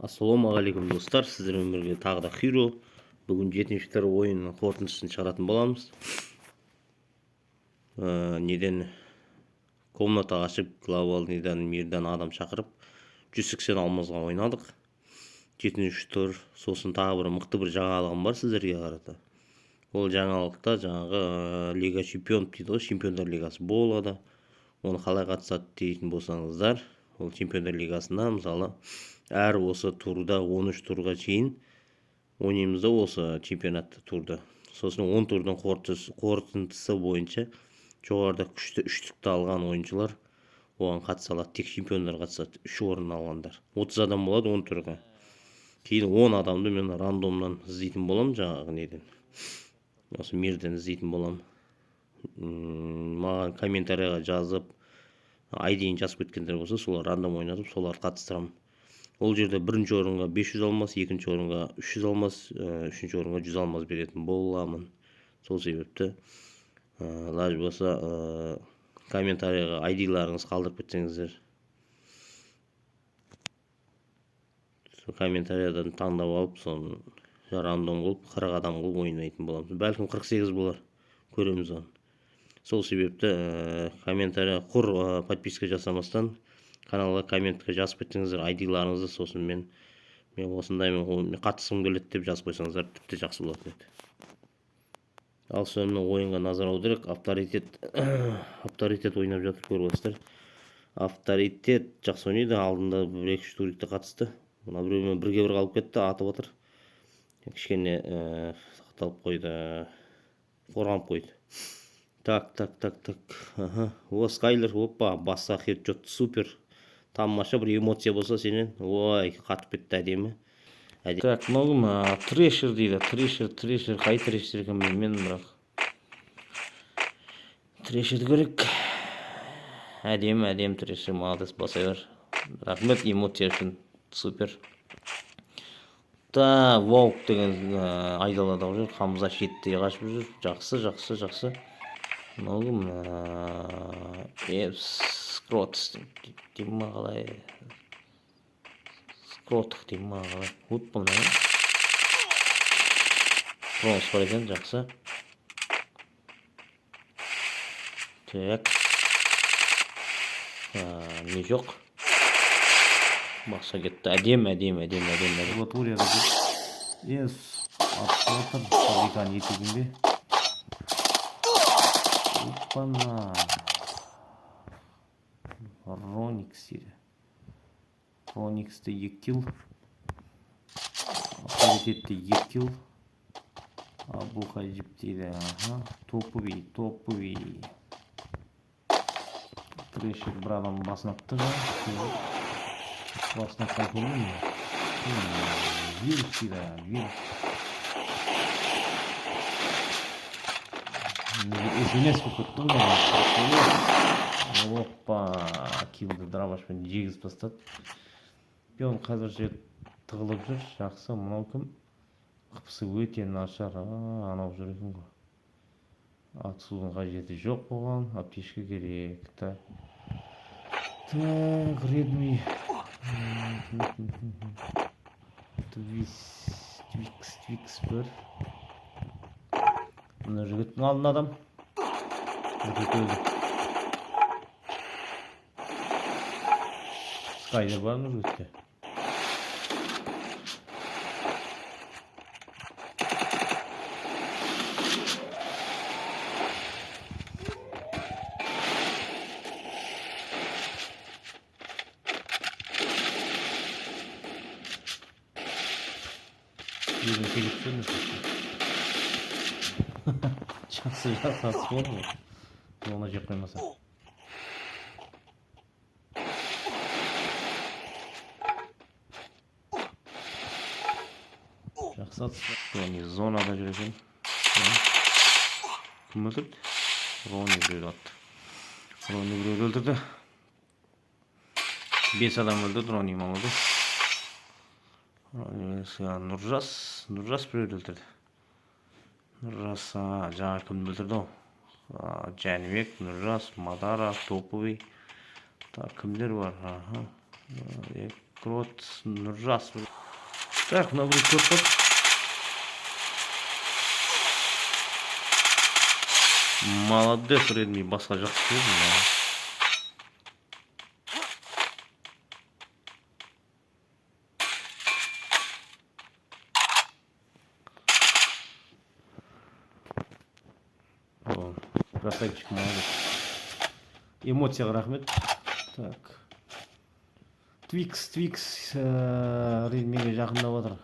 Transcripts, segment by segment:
Ассалаумағалейкум достар, сіздермен бірге тағы да Hero. Бүгін 7-ші ойынның қорытындысын шығаратын боламыз. Неден комната ашып, глобалныйдан мирдан адам шақырып 180 алмазға ойнадық. 7-ші тур, сосын тағы бір мықты бір жаңалығым бар сіздерге қарата. Ол жаңалықта жаңағы Лига Чемпионов дейді ғой, Чемпиондар Лигасы болады. Оны қалай қатысады дейтін болсаңыздар, ол Чемпиондар Лигасында мысалы әр осы турда 13 турға шейін ойнаймыз да осы чемпионатты турда. Сосын 10 турдың қорытындысы бойынша жоғарыда күшті үштікті алған ойыншылар оған қатыса алады. Тек чемпиондар қатысады, 3 орын алғандар. 30 адам болады 10 турға. Кейін 10 адамды мен рандомнан іздейтін боламын, жаңағы неден. Осы мирден іздейтін боламын. Маған комментарияға жазып, ID-ін жазып кеткендер болса, солар рандом ойнатып, солар қатыстырамын. Ол жерде бірінші орынға 500 алмас, екінші орынға 300 алмас, үшінші орынға 100 алмас беретін боламын. Сол себепті лаж болса комментарияға ID-ларыңыз қалдырып кетсеңіздер, комментариядан таңдап алып, соны рандом болып 40 адам қылып ойнайтын боламыз. Бәлкім 48 болар, көреміз оны. Сол себепті комментария құр подписка жасамастан каналға комментке жазып кетсеңіздер, ID-ларыңызды, сосын мен осындаймен қатысқым келеді деп жазып қойсаңыздар, тіпті жақсы болады еді. Ал сонымен ойынға назар аударайық. Авторитет ойнап жатыр, көріп отырсыздар. Авторитет жақсы ойнайды, алдында 1-2 турикте қатысты. Мына біреумен бірге қалып кетті, атып отыр. Кішкене сақталып қойды, қорғанып қойды. Так. О, Скайлер, опа, басқа хет жотты, супер. Тамаша бір эмоция болса сенен. Ой, қатып кетті әдемі. Так, мынау трешер дейді. Трешер, қай трешер екен мен бірақ. Трешерді көрек. Әдемі трешер, молодец, басайдар. Рахмет эмоция үшін, супер. Та, Волк деген айдалада жүр, Хамза шеттіге қашып жүр. Жақсы. Мынау скротс дейм ма қалай? Скротық дейм ма қалай? Ұт бұны. Бронз бар екен, жақсы. Так. Не жоқ. Бақша кетті. Әдемі. Латорияда жүр. Атып отыр. Фабриканы етігінде. Опана. Роникс дейді. Рониксті 2 килл. Авторитетті 2 килл. Абу Хажип дейді. Топовый. Трешер бір адам басын атты ға. Басына қайтылмын. Вирус дейді. SMS болып көттің ғой. Опа, килді драбашпен жегіз бастады. Пион қазір жер тығылып жүр. Жақсы, мұнау кім? Қыпсы өте нашар. Анау жүр екен ғой. Атысудың қажеті жоқ болған. Аптешке керек. Так, Redmi. Twix бір. Мына жігіттің алдын адам. Скайлер бар ма жігітте? Өзің келіп көрмесің. Жақсы жасасы болды ғой. Оны жеп қоймаса. Жақсы атысы. Рони зонада жүр екен. Кім өлтірді? Рони біреуді атты. Рони біреуді өлтірді. 5 адам өлтірді, Рони молодец. Нұржас біреуді өлтірді. Нұржас, жаңа кімді өлтірді ол? Жәнібек, Нұржас, Мадара, Топовый. Так, кімдер бар? шықырып нұр жас. Так, мына бір көріп. Молодец, Redmi, басқа жақсы көрдім. Красавчик, молодец. Эмоцияға рахмет. Так. Twix Redmi'ге жақындап отыр.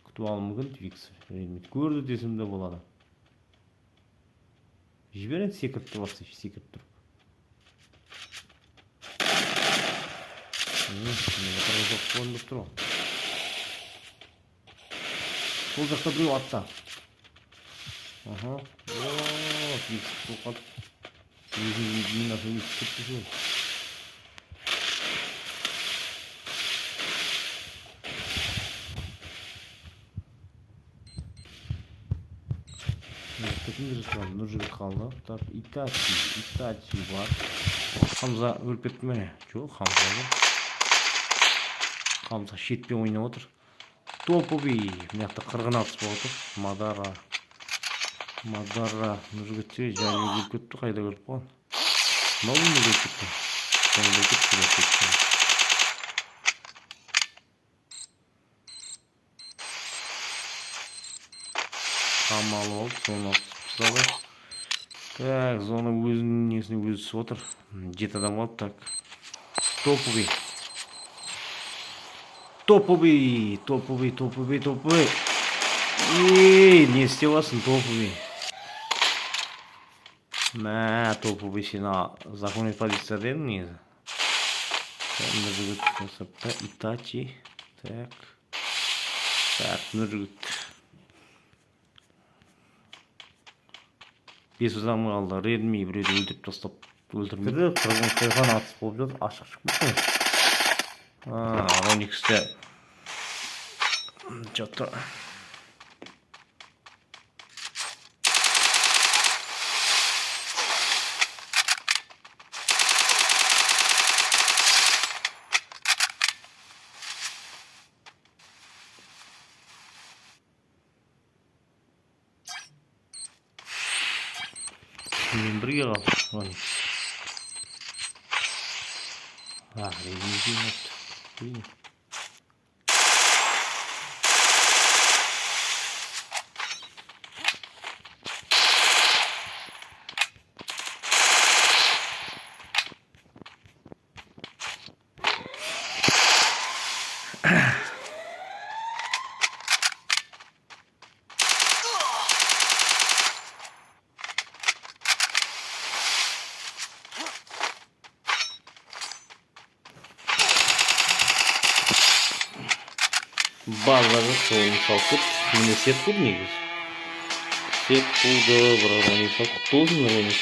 Күтіп алу мүмкін Twix Redmi. Көрді десем де болады. Жіберен секіріп тұрып, секіріп тұрып. Сол жақта біреу атса. Twix соқат. Өзін асымен түсіп түсіп. Нұржігіт қалды. Так, Итачи бар. Хамза өліп кетті ме? Жоқ, Хамза бар. Хамза шетпен ойнап отыр. Топовый. Мынақты қырғын атыс болып отыр. Мадара Нұржігітте жайлы өліп кетті. Қайда көріп қойған? Мынау не өліп кетті? Соңында кетті. Қамалы болып, соны алып. Так, зона өзінің несіне өзі түсіп отыр. 7 адам алып, так. Топовый. Ей, не істеп алсын, топовый. Мә, топовый, сені законный полиция дедің негізі. Итачи. Так, Нұржігіт. 5 адам қалды. Redmi біреуді өлтіріп тастап өлтірмеді. Қырғын қойған атыс болып жатыр. Ашық шықпайды. Ronix'те жатыр. Мен бірге қалды. Redmi. Базаға соғын салқып, міне сет болды негіз. Сет болды, бірақ оны салқып толсын Ronix.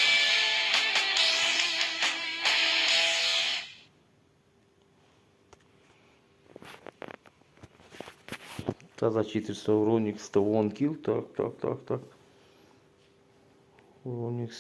Таза 400 Ronix'та 1 kill, так. Ronix